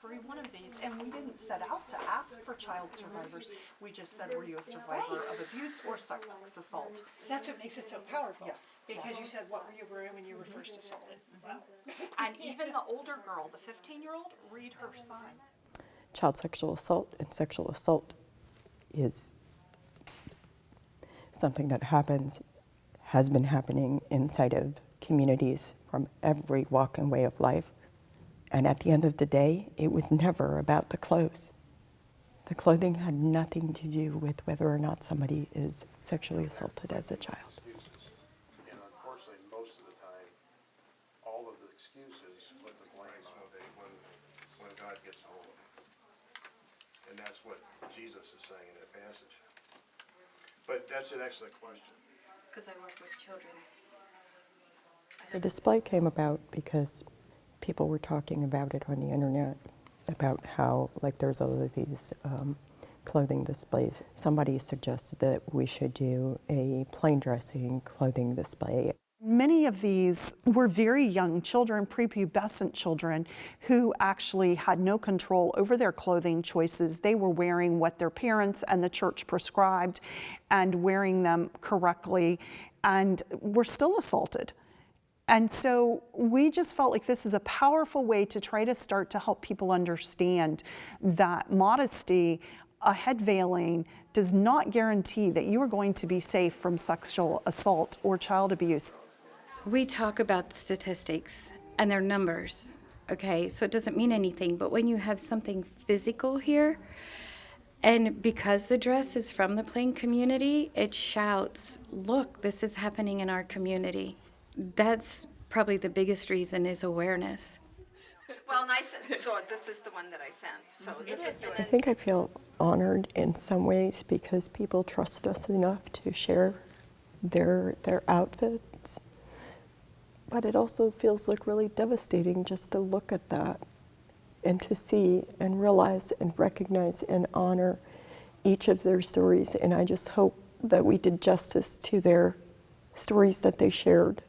every one of these, and we didn't set out to ask for child survivors. We just said, were you a survivor of abuse or sex assault? That's what makes it so powerful. Yes. Because you said, what were you wearing when you were first assaulted? Wow. And even the older girl, the 15-year-old, read her sign. Child sexual assault and sexual assault is something that has been happening inside of communities from every walk and way of life. And at the end of the day, it was never about the clothes. The clothing had nothing to do with whether or not somebody is sexually assaulted as a child. Excuses. And unfortunately, most of the time, all of the excuses put the blame on when God gets hold of them. And that's what Jesus is saying in that passage. But that's an excellent question. Because I work with children. The display came about because people were talking about it on the internet, about how, like, there's all of these clothing displays. Somebody suggested that we should do a plain dressing clothing display. Many of these were very young children, prepubescent children, who actually had no control over their clothing choices. They were wearing what their parents and the church prescribed and wearing them correctly, and were still assaulted. And so we just felt like this is a powerful way to try to start to help people understand that modesty, a head veiling, does not guarantee that you are going to be safe from sexual assault or child abuse. We talk about the statistics and their numbers, okay? So it doesn't mean anything, but when you have something physical here, and because the dress is from the plain community, it shouts, look, this is happening in our community. That's probably the biggest reason is awareness. Well, and I sent, so this is the one that I sent. So this is the I think I feel honored in some ways because people trusted us enough to share their outfits. But it also feels like really devastating just to look at that and to see and realize and recognize and honor each of their stories. And I just hope that we did justice to their stories that they shared.